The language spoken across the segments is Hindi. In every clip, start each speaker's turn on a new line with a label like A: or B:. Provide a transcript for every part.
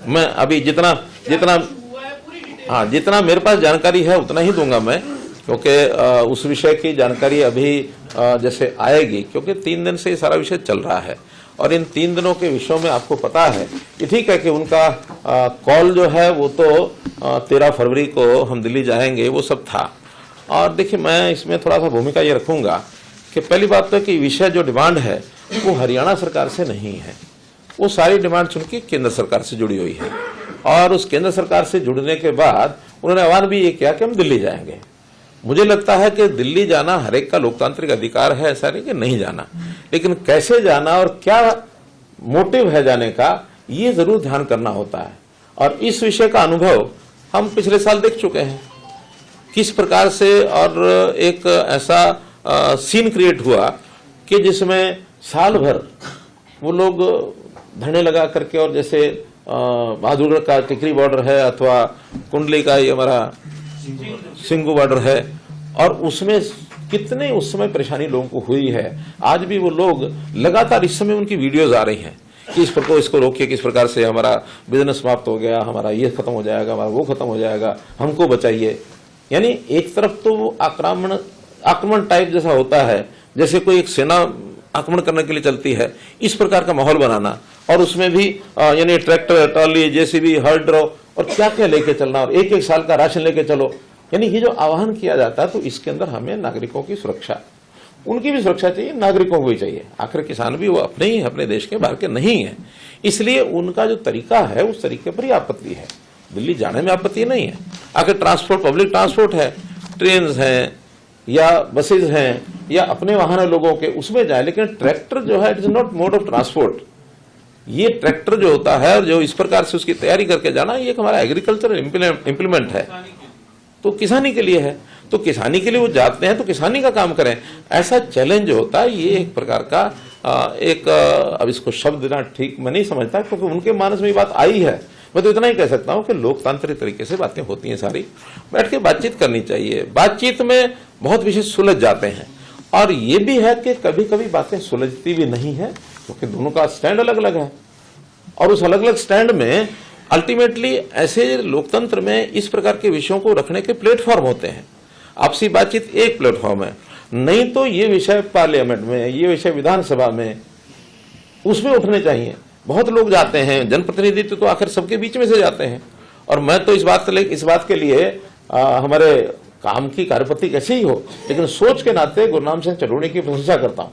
A: मैं अभी जितना जितना हाँ जितना मेरे पास जानकारी है उतना ही दूंगा मैं, क्योंकि उस विषय की जानकारी अभी जैसे आएगी, क्योंकि 3 दिन से ये सारा विषय चल रहा है और इन 3 दिनों के विषयों में आपको पता है कि ठीक है कि उनका कॉल जो है वो तो 13 फरवरी को हम दिल्ली जाएंगे, वो सब था। और देखिए मैं इसमें थोड़ा सा भूमिका ये रखूंगा कि पहली बात तो कि विषय जो डिमांड है वो हरियाणा सरकार से नहीं है, वो सारी डिमांड चूंकि केंद्र सरकार से जुड़ी हुई है और उस केंद्र सरकार से जुड़ने के बाद उन्होंने आह्वान भी ये किया कि हम दिल्ली जाएंगे। मुझे लगता है कि दिल्ली जाना हर एक का लोकतांत्रिक अधिकार है, ऐसा नहीं कि नहीं जाना, लेकिन कैसे जाना और क्या मोटिव है जाने का ये जरूर ध्यान करना होता है। और इस विषय का अनुभव हम पिछले साल देख चुके हैं किस प्रकार से, और एक ऐसा सीन क्रिएट हुआ कि जिसमें साल भर वो लोग धरने लगा करके, और जैसे बहादुरगढ़ का टिकरी बॉर्डर है अथवा कुंडली का ये हमारा सिंगू बॉर्डर है, और उसमें कितने उस समय परेशानी लोगों को हुई है। आज भी वो लोग लगातार इस समय उनकी वीडियोज आ रही हैं कि इस पर को इसको रोकिए, किस प्रकार से हमारा बिजनेस समाप्त हो गया, हमारा ये खत्म हो जाएगा, हमारा वो खत्म हो जाएगा, हमको बचाइए। यानी एक तरफ तो वो आक्रमण टाइप जैसा होता है, जैसे कोई एक सेना आक्रमण करने के लिए चलती है, इस प्रकार का माहौल बनाना, और उसमें भी यानी ट्रैक्टर, ट्रॉली, जेसीबी, हर ड्रॉ और क्या क्या लेके चलना, और एक साल का राशन लेके चलो। यानी ये जो आह्वान किया जाता है, तो इसके अंदर हमें नागरिकों की सुरक्षा, उनकी भी सुरक्षा चाहिए, नागरिकों को भी चाहिए। आखिर किसान भी वो अपने ही, अपने देश के बाहर के नहीं है, इसलिए उनका जो तरीका है उस तरीके पर ही आपत्ति है। दिल्ली जाने में आपत्ति नहीं है। आखिर ट्रांसपोर्ट, पब्लिक ट्रांसपोर्ट है, ट्रेन हैं या बसेज हैं या अपने वाहन है लोगों के, उसमें जाए, लेकिन ट्रैक्टर जो है it is not mode of transport. ये ट्रैक्टर जो होता है और जो इस प्रकार से उसकी तैयारी करके जाना, ये हमारा एग्रीकल्चर इंप्लीमेंट है, तो किसानी के लिए है, तो किसानी के लिए वो जाते हैं तो किसानी का काम करें। ऐसा चैलेंज होता है, ये एक प्रकार का अब इसको शब्द देना ठीक मैं नहीं समझता, क्योंकि उनके मानस में ये बात आई है। मैं तो इतना ही कह सकता हूं कि लोकतांत्रिक तरीके से बातें होती हैं, सारी बैठ के बातचीत करनी चाहिए। बातचीत में बहुत विषय सुलझ जाते हैं, और ये भी है कि कभी कभी बातें सुलझती भी नहीं है, क्योंकि दोनों का स्टैंड अलग अलग है, और उस अलग अलग स्टैंड में अल्टीमेटली ऐसे लोकतंत्र में इस प्रकार के विषयों को रखने के प्लेटफॉर्म होते हैं। आपसी बातचीत एक प्लेटफॉर्म है, नहीं तो ये विषय पार्लियामेंट में, ये विषय विधानसभा में, उसमें उठने चाहिए। बहुत लोग जाते हैं, जनप्रतिनिधित्व तो आखिर सबके बीच में से जाते हैं, और मैं तो इस बात के लिए हमारे काम की कार्यपद्धति कैसे ही हो, लेकिन सोच के नाते गुरनाम सिंह चरूणी की प्रशंसा करता हूं।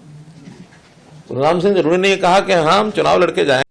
A: गुरनाम सिंह चरूणी ने कहा कि हाँ हम चुनाव लड़के जाएंगे।